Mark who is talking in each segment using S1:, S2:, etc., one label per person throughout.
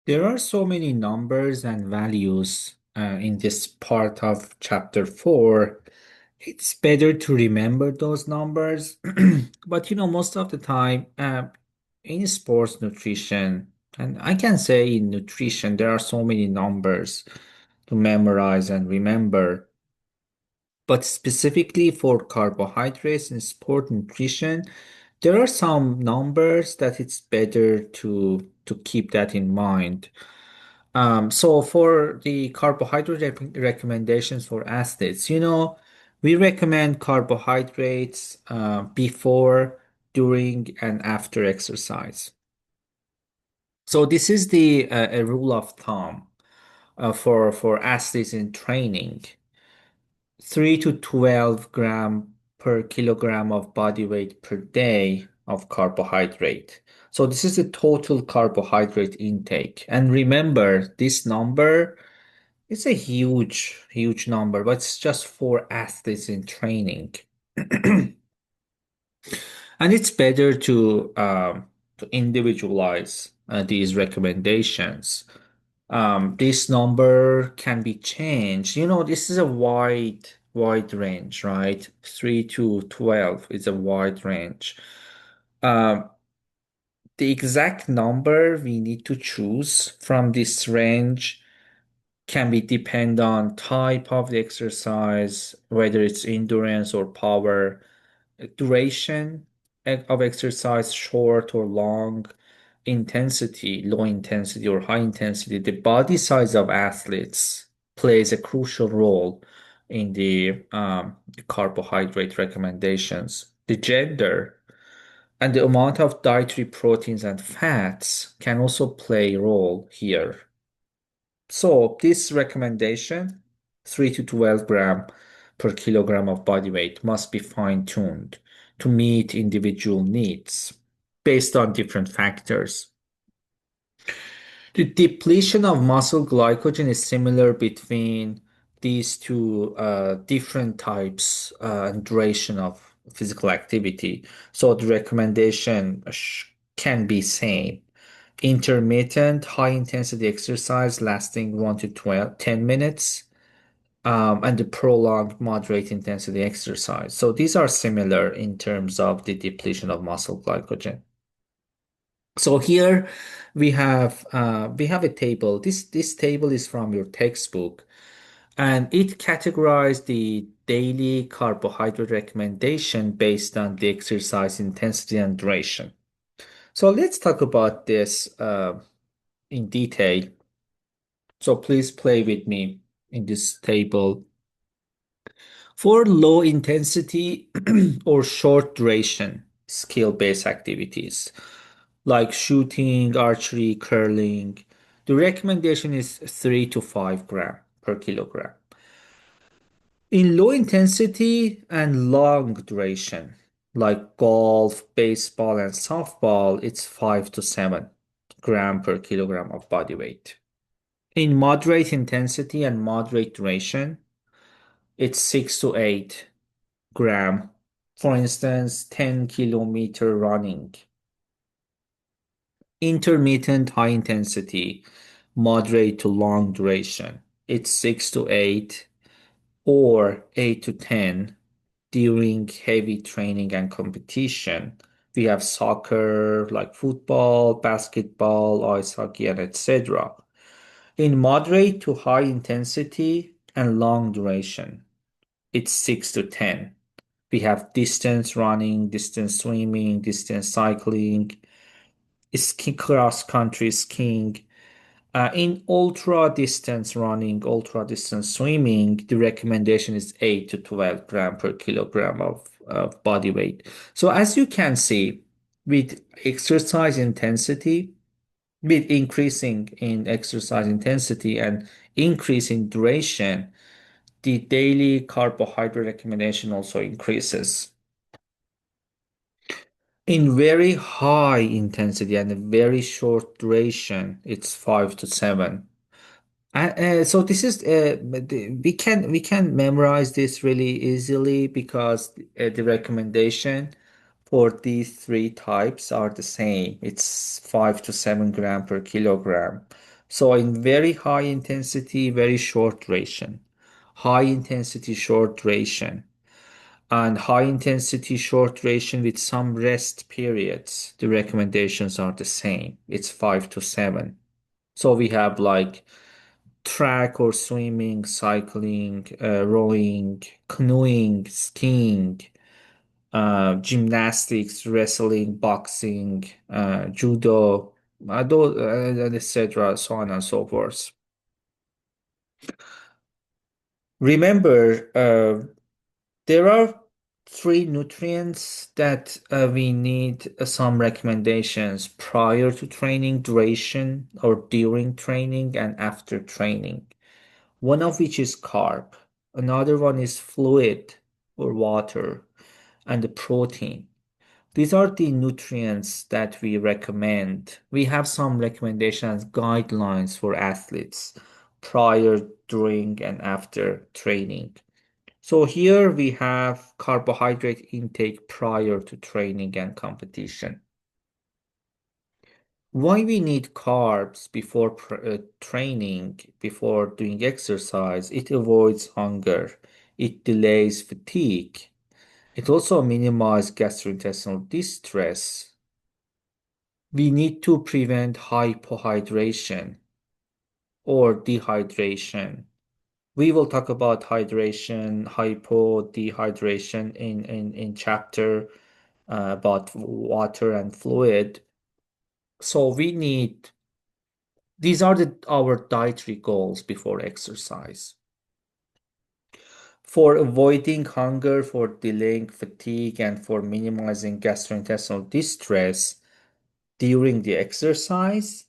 S1: There are so many numbers and values in this part of chapter 4. It's better to remember those numbers. But most of the time, in sports nutrition, and I can say in nutrition, there are so many numbers to memorize and remember. But specifically for carbohydrates in sport nutrition, there are some numbers that it's better to keep that in mind. So for the carbohydrate recommendations for athletes, we recommend carbohydrates before, during, and after exercise. So this is the a rule of thumb for athletes in training. 3 to 12 gram per kilogram of body weight per day of carbohydrate. So this is the total carbohydrate intake. And remember, this number is a huge, huge number, but it's just for athletes in training. And it's better to individualize these recommendations. This number can be changed. This is a wide range, right? 3 to 12 is a wide range. Um, the exact number we need to choose from this range can be depend on type of the exercise, whether it's endurance or power, duration of exercise, short or long, intensity, low intensity or high intensity. The body size of athletes plays a crucial role in the carbohydrate recommendations. The gender and the amount of dietary proteins and fats can also play a role here. So this recommendation, 3 to 12 gram per kilogram of body weight, must be fine-tuned to meet individual needs based on different factors. The depletion of muscle glycogen is similar between these two different types and duration of physical activity. So the recommendation can be same. Intermittent high intensity exercise lasting 1 to 10 minutes, and the prolonged moderate intensity exercise. So these are similar in terms of the depletion of muscle glycogen. So here we have a table. This table is from your textbook, and it categorized the daily carbohydrate recommendation based on the exercise intensity and duration. So let's talk about this in detail. So please play with me in this table. For low intensity or short duration skill-based activities like shooting, archery, curling, the recommendation is 3 to 5 gram per kilogram. In low intensity and long duration, like golf, baseball, and softball, it's 5 to 7 gram per kilogram of body weight. In moderate intensity and moderate duration, it's 6 to 8 gram. For instance, 10-kilometer running. Intermittent high intensity, moderate to long duration. It's 6 to 8 or 8 to 10 during heavy training and competition. We have soccer, like football, basketball, ice hockey, and etc. In moderate to high intensity and long duration, it's 6 to 10. We have distance running, distance swimming, distance cycling, cross country skiing. In ultra distance running, ultra distance swimming, the recommendation is 8 to 12 gram per kilogram of body weight. So as you can see, with exercise intensity, with increasing in exercise intensity and increase in duration, the daily carbohydrate recommendation also increases. In very high intensity and a very short duration, it's 5 to 7. So this is we can memorize this really easily because the recommendation for these three types are the same. It's 5 to 7 gram per kilogram. So in very high intensity, very short duration, high intensity, short duration, and high intensity, short duration with some rest periods, the recommendations are the same. It's 5 to 7. So we have like track or swimming, cycling, rowing, canoeing, skiing, gymnastics, wrestling, boxing, judo, etc., so on and so forth. Remember, there are three nutrients that we need some recommendations prior to training, duration, or during training, and after training. One of which is carb, another one is fluid or water, and the protein. These are the nutrients that we recommend. We have some recommendations, guidelines for athletes prior, during, and after training. So here we have carbohydrate intake prior to training and competition. Why we need carbs before training, before doing exercise? It avoids hunger. It delays fatigue. It also minimizes gastrointestinal distress. We need to prevent hypohydration or dehydration. We will talk about hydration, hypo, dehydration in chapter about water and fluid. So we need these are our dietary goals before exercise. For avoiding hunger, for delaying fatigue, and for minimizing gastrointestinal distress during the exercise,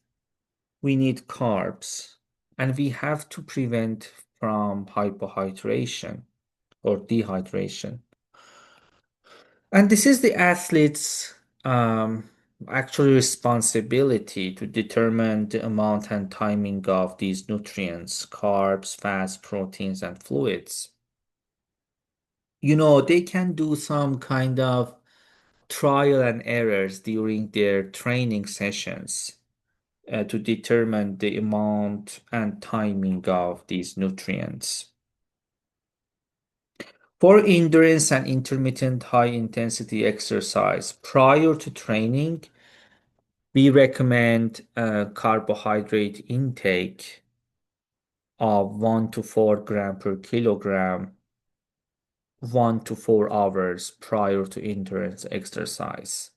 S1: we need carbs. And we have to prevent from hypohydration or dehydration. And this is the athlete's actually responsibility to determine the amount and timing of these nutrients, carbs, fats, proteins, and fluids. They can do some kind of trial and errors during their training sessions to determine the amount and timing of these nutrients. For endurance and intermittent high intensity exercise prior to training, we recommend carbohydrate intake of 1 to 4 gram per kilogram 1 to 4 hours prior to endurance exercise.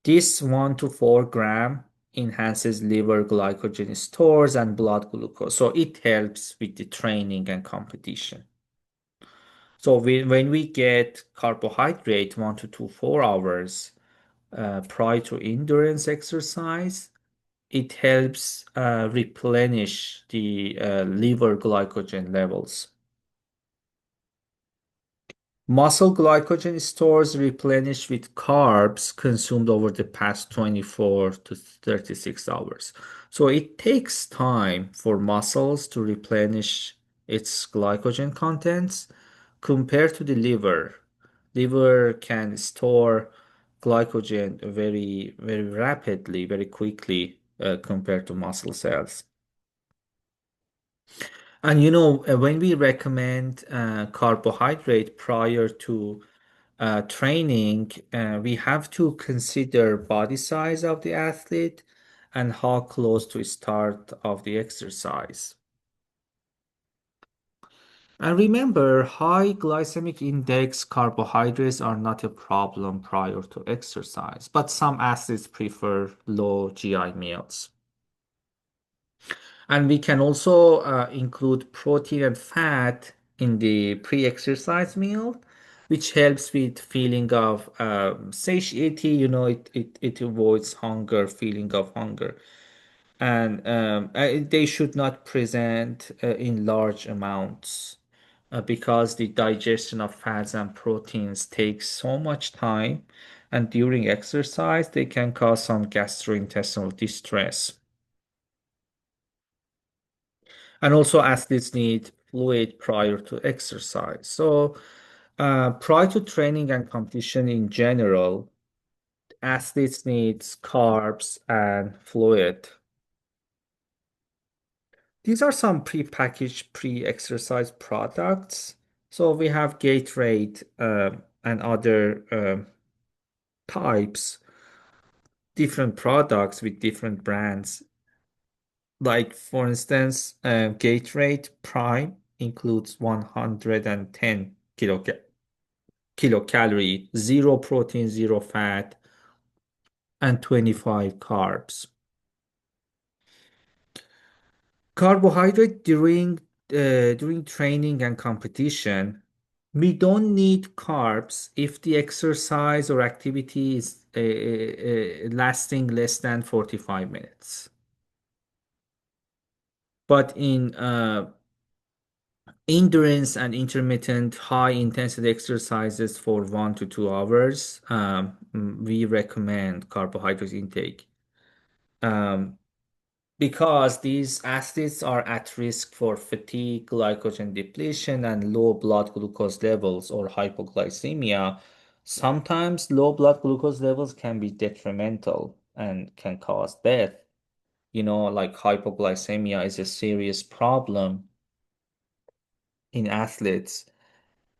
S1: This 1 to 4 gram enhances liver glycogen stores and blood glucose, so it helps with the training and competition. So when we get carbohydrate 1 to 4 hours prior to endurance exercise, it helps replenish the liver glycogen levels. Muscle glycogen stores replenish with carbs consumed over the past 24 to 36 hours. So it takes time for muscles to replenish its glycogen contents compared to the liver. Liver can store glycogen very, very rapidly, very quickly compared to muscle cells. And when we recommend carbohydrate prior to training, we have to consider body size of the athlete and how close to start of the exercise. And remember, high glycemic index carbohydrates are not a problem prior to exercise, but some athletes prefer low GI meals. And we can also include protein and fat in the pre-exercise meal, which helps with feeling of satiety. It avoids hunger, feeling of hunger. And they should not present in large amounts because the digestion of fats and proteins takes so much time. And during exercise, they can cause some gastrointestinal distress. And also athletes need fluid prior to exercise. So prior to training and competition in general, athletes need carbs and fluid. These are some pre-packaged, pre-exercise products. So we have Gatorade and other types, different products with different brands. Like for instance, Gatorade Prime includes 110 kilocalorie, zero protein, zero fat, and 25 carbs. Carbohydrate during training and competition. We don't need carbs if the exercise or activity is lasting less than 45 minutes. But in endurance and intermittent high intensity exercises for 1 to 2 hours, we recommend carbohydrate intake. Um, because these athletes are at risk for fatigue, glycogen depletion, and low blood glucose levels or hypoglycemia. Sometimes low blood glucose levels can be detrimental and can cause death. Like hypoglycemia is a serious problem in athletes.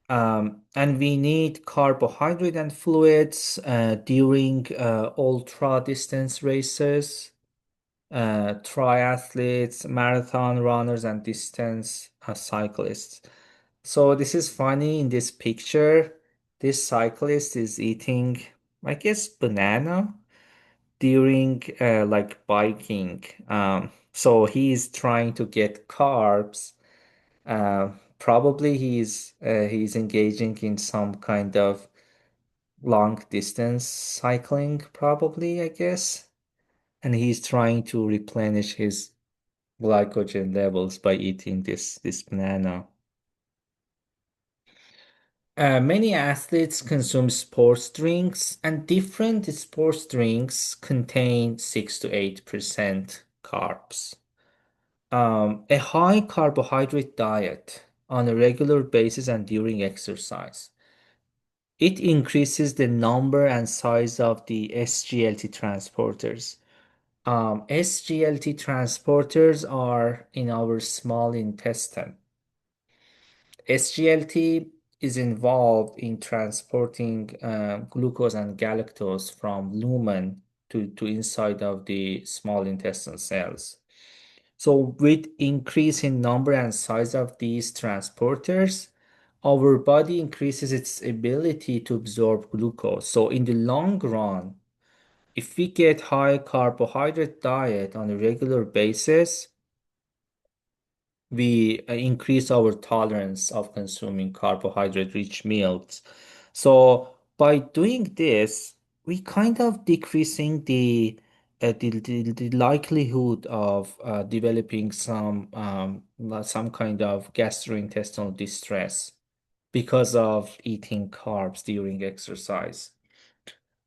S1: And we need carbohydrate and fluids during ultra distance races, triathletes, marathon runners, and distance cyclists. So this is funny in this picture. This cyclist is eating, I guess, banana during like biking. So he's trying to get carbs. Probably he's engaging in some kind of long distance cycling, probably, I guess. And he's trying to replenish his glycogen levels by eating this banana. Many athletes consume sports drinks, and different sports drinks contain 6 to 8% carbs. A high carbohydrate diet on a regular basis and during exercise. It increases the number and size of the SGLT transporters. SGLT transporters are in our small intestine. SGLT is involved in transporting glucose and galactose from lumen to inside of the small intestine cells. So with increase in number and size of these transporters, our body increases its ability to absorb glucose. So in the long run, if we get high carbohydrate diet on a regular basis, we increase our tolerance of consuming carbohydrate-rich meals. So by doing this, we kind of decreasing the likelihood of developing some kind of gastrointestinal distress because of eating carbs during exercise.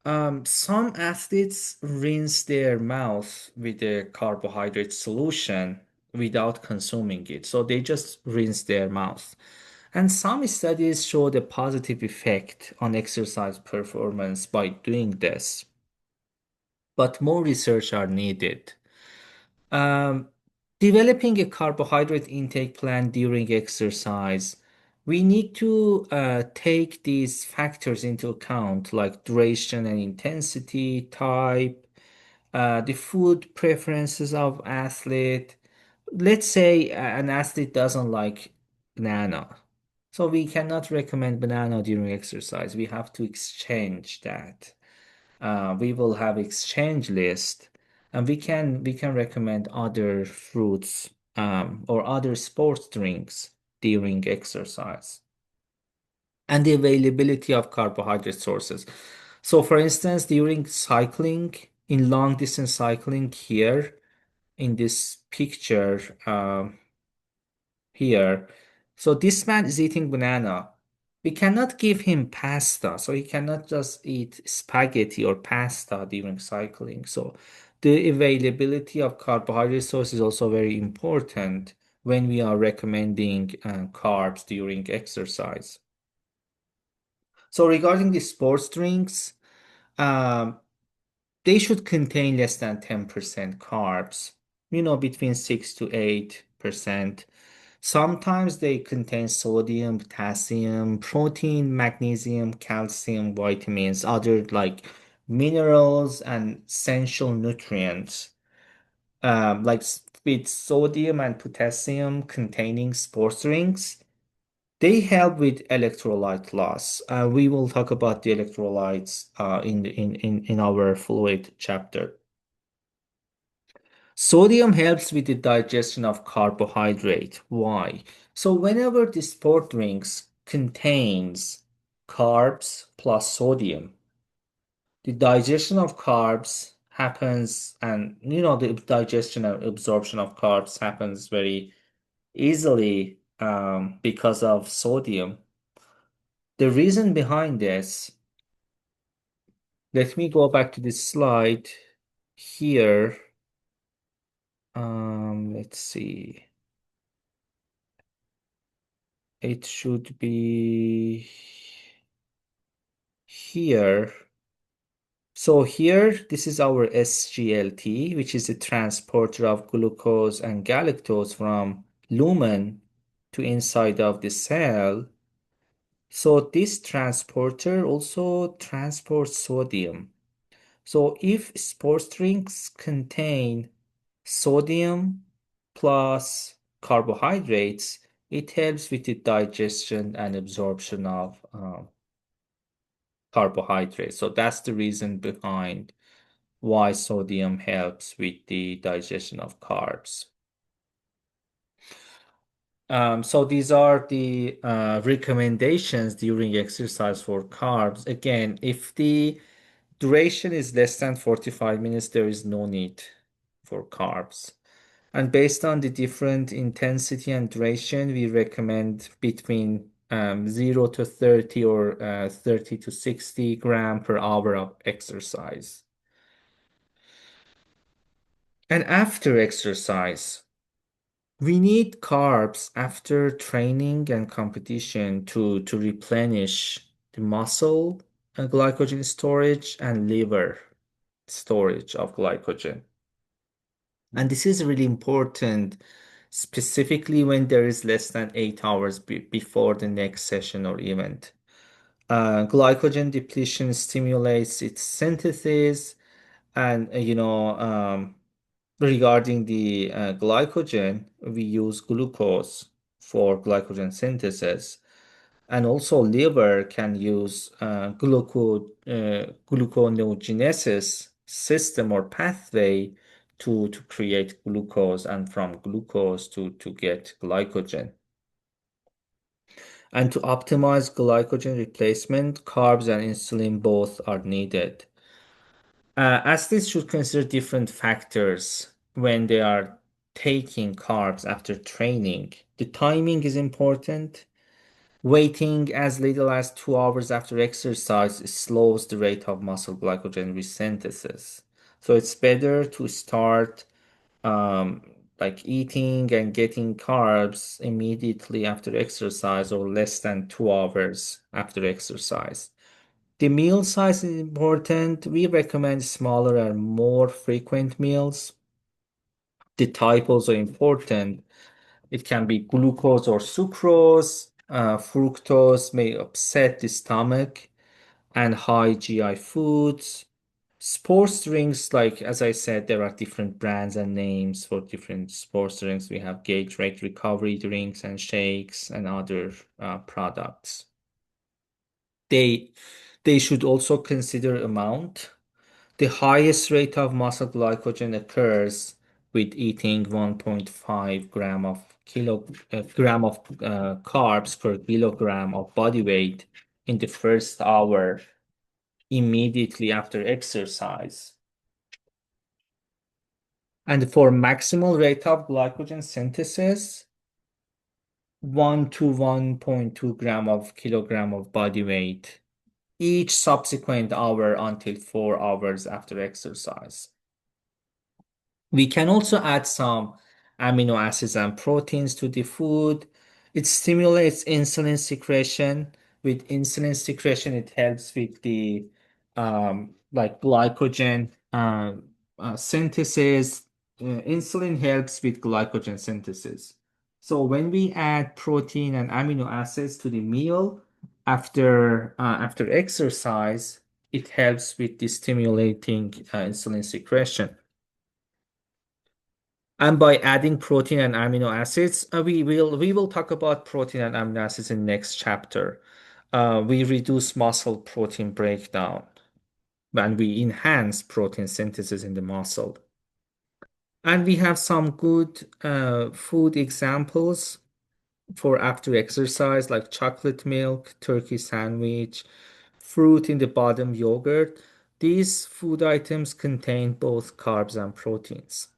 S1: Some athletes rinse their mouth with a carbohydrate solution without consuming it. So they just rinse their mouth. And some studies show the positive effect on exercise performance by doing this, but more research are needed. Um, Developing a carbohydrate intake plan during exercise, we need to take these factors into account, like duration and intensity, type, the food preferences of athlete. Let's say an athlete doesn't like banana, so we cannot recommend banana during exercise. We have to exchange that. We will have exchange list, and we can recommend other fruits or other sports drinks during exercise, and the availability of carbohydrate sources. So, for instance, during cycling, in long distance cycling here in this picture, here. So this man is eating banana. We cannot give him pasta, so he cannot just eat spaghetti or pasta during cycling. So the availability of carbohydrate source is also very important when we are recommending carbs during exercise. So regarding the sports drinks, um, they should contain less than 10% carbs, between 6 to 8% percent. Sometimes they contain sodium, potassium, protein, magnesium, calcium, vitamins, other like minerals and essential nutrients. With sodium and potassium containing sports drinks, they help with electrolyte loss. We will talk about the electrolytes in our fluid chapter. Sodium helps with the digestion of carbohydrate. Why? So whenever the sport drinks contains carbs plus sodium, the digestion of carbs happens, and the digestion and absorption of carbs happens very easily because of sodium. The reason behind this, let me go back to this slide here. Let's see. It should be here. So here, this is our SGLT, which is a transporter of glucose and galactose from lumen to inside of the cell. So this transporter also transports sodium. So if sports drinks contain sodium plus carbohydrates, it helps with the digestion and absorption of carbohydrates. So that's the reason behind why sodium helps with the digestion of carbs. So these are the recommendations during exercise for carbs. Again, if the duration is less than 45 minutes, there is no need for carbs. And based on the different intensity and duration, we recommend between 0 to 30 or 30 to 60 gram per hour of exercise. And after exercise, we need carbs after training and competition to replenish the muscle glycogen storage and liver storage of glycogen. And this is really important, specifically when there is less than 8 hours before the next session or event. Glycogen depletion stimulates its synthesis, and regarding the glycogen, we use glucose for glycogen synthesis. And also liver can use gluconeogenesis system or pathway to create glucose, and from glucose to get glycogen. And to optimize glycogen replacement, carbs and insulin both are needed. Athletes should consider different factors when they are taking carbs after training. The timing is important. Waiting as little as 2 hours after exercise slows the rate of muscle glycogen resynthesis. So it's better to start um, like eating and getting carbs immediately after exercise or less than 2 hours after exercise. The meal size is important. We recommend smaller and more frequent meals. The type also important. It can be glucose or sucrose. Fructose may upset the stomach, and high GI foods. Sports drinks, like as I said, there are different brands and names for different sports drinks. We have Gatorade recovery drinks and shakes and other products. They they should also consider amount. The highest rate of muscle glycogen occurs with eating 1.5 gram of carbs per kilogram of body weight in the first hour immediately after exercise. And for maximal rate of glycogen synthesis, 1 to 1.2 gram of kilogram of body weight each subsequent hour until 4 hours after exercise. We can also add some amino acids and proteins to the food. It stimulates insulin secretion. With insulin secretion, it helps with the like glycogen synthesis. insulin helps with glycogen synthesis. So when we add protein and amino acids to the meal after exercise, it helps with the stimulating insulin secretion. And by adding protein and amino acids, we will talk about protein and amino acids in next chapter. We reduce muscle protein breakdown and we enhance protein synthesis in the muscle. And we have some good food examples for after exercise, like chocolate milk, turkey sandwich, fruit in the bottom, yogurt. These food items contain both carbs and proteins.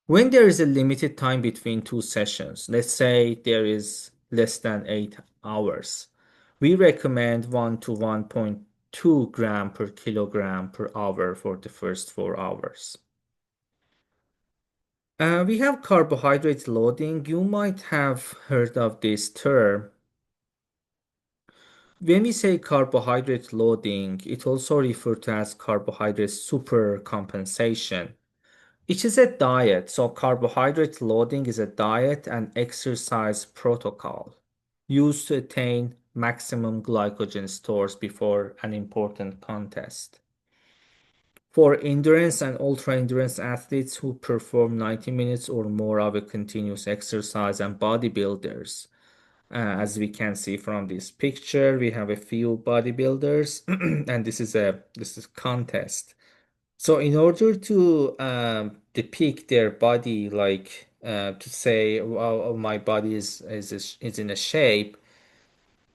S1: When there is a limited time between two sessions, let's say there is less than 8 hours, we recommend 1 to 1.2 gram per kilogram per hour for the first 4 hours. We have carbohydrate loading. You might have heard of this term. When we say carbohydrate loading, it also referred to as carbohydrate supercompensation. It is a diet. So carbohydrate loading is a diet and exercise protocol used to attain maximum glycogen stores before an important contest. For endurance and ultra endurance athletes who perform 90 minutes or more of a continuous exercise and bodybuilders, as we can see from this picture, we have a few bodybuilders, and this is contest. So in order to depict their body, like to say, "Wow, my body is in a shape,"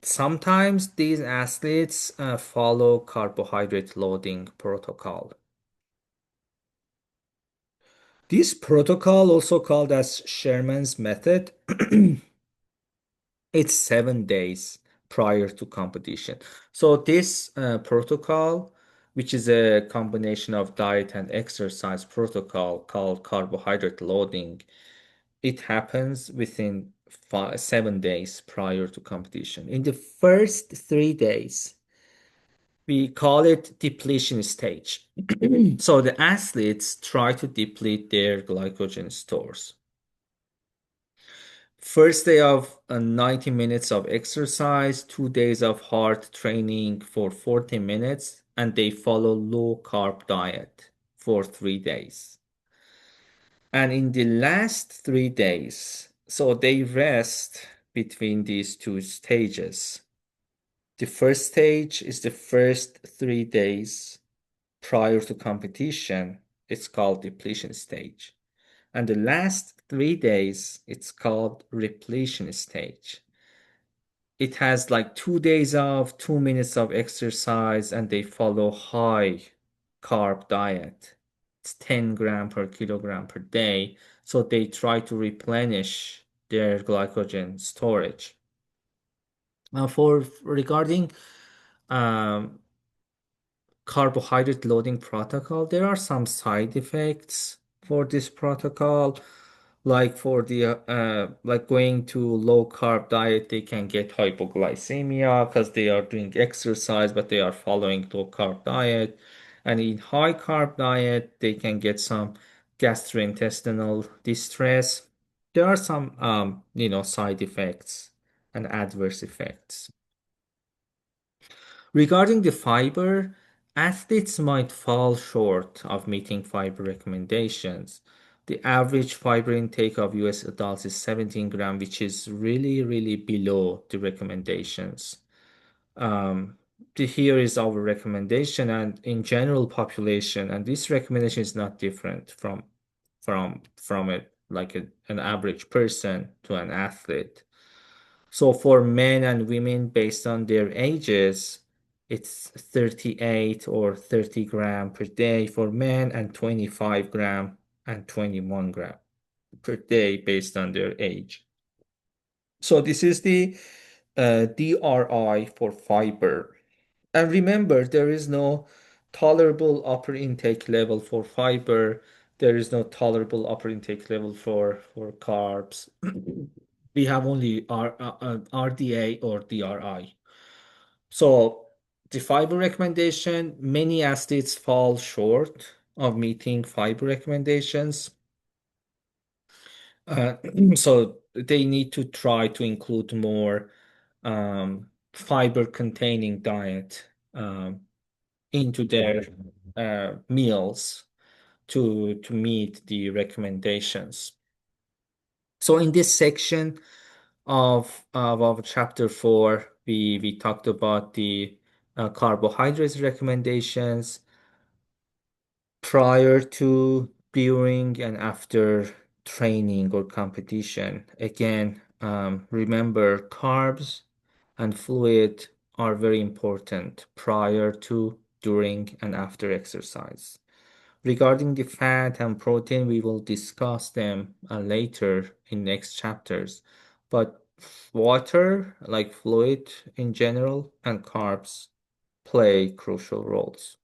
S1: sometimes these athletes follow carbohydrate loading protocol. This protocol, also called as Sherman's method, it's 7 days prior to competition. So this protocol, which is a combination of diet and exercise protocol called carbohydrate loading, it happens within 7 days prior to competition. In the first 3 days, we call it depletion stage. So the athletes try to deplete their glycogen stores. First day of 90 minutes of exercise, 2 days of hard training for 40 minutes, and they follow low carb diet for 3 days. And in the last 3 days, so they rest between these two stages. The first stage is the first 3 days prior to competition. It's called depletion stage. And the last 3 days, it's called repletion stage. It has like 2 days of 2 minutes of exercise, and they follow high carb diet. It's 10 gram per kilogram per day. So they try to replenish their glycogen storage. For regarding um, carbohydrate loading protocol, there are some side effects for this protocol. Like for the like going to low carb diet, they can get hypoglycemia because they are doing exercise, but they are following low carb diet. And in high carb diet, they can get some gastrointestinal distress. There are some side effects and adverse effects. Regarding the fiber, athletes might fall short of meeting fiber recommendations. The average fiber intake of US adults is 17 gram, which is really, really below the recommendations. Um, Here is our recommendation, and in general population, and this recommendation is not different from an average person to an athlete. So for men and women based on their ages, it's 38 or 30 gram per day for men and 25 gram and 21 gram per day based on their age. So this is the DRI for fiber. And remember, there is no tolerable upper intake level for fiber. There is no tolerable upper intake level for carbs. We have only RDA or DRI. So the fiber recommendation, many athletes fall short of meeting fiber recommendations. Uh, so they need to try to include more fiber-containing diet into their meals to meet the recommendations. So in this section of chapter 4, we talked about the carbohydrates recommendations prior to, during, and after training or competition. Again, remember carbs and fluid are very important prior to, during, and after exercise. Regarding the fat and protein, we will discuss them later in next chapters. But water, like fluid in general, and carbs play crucial roles.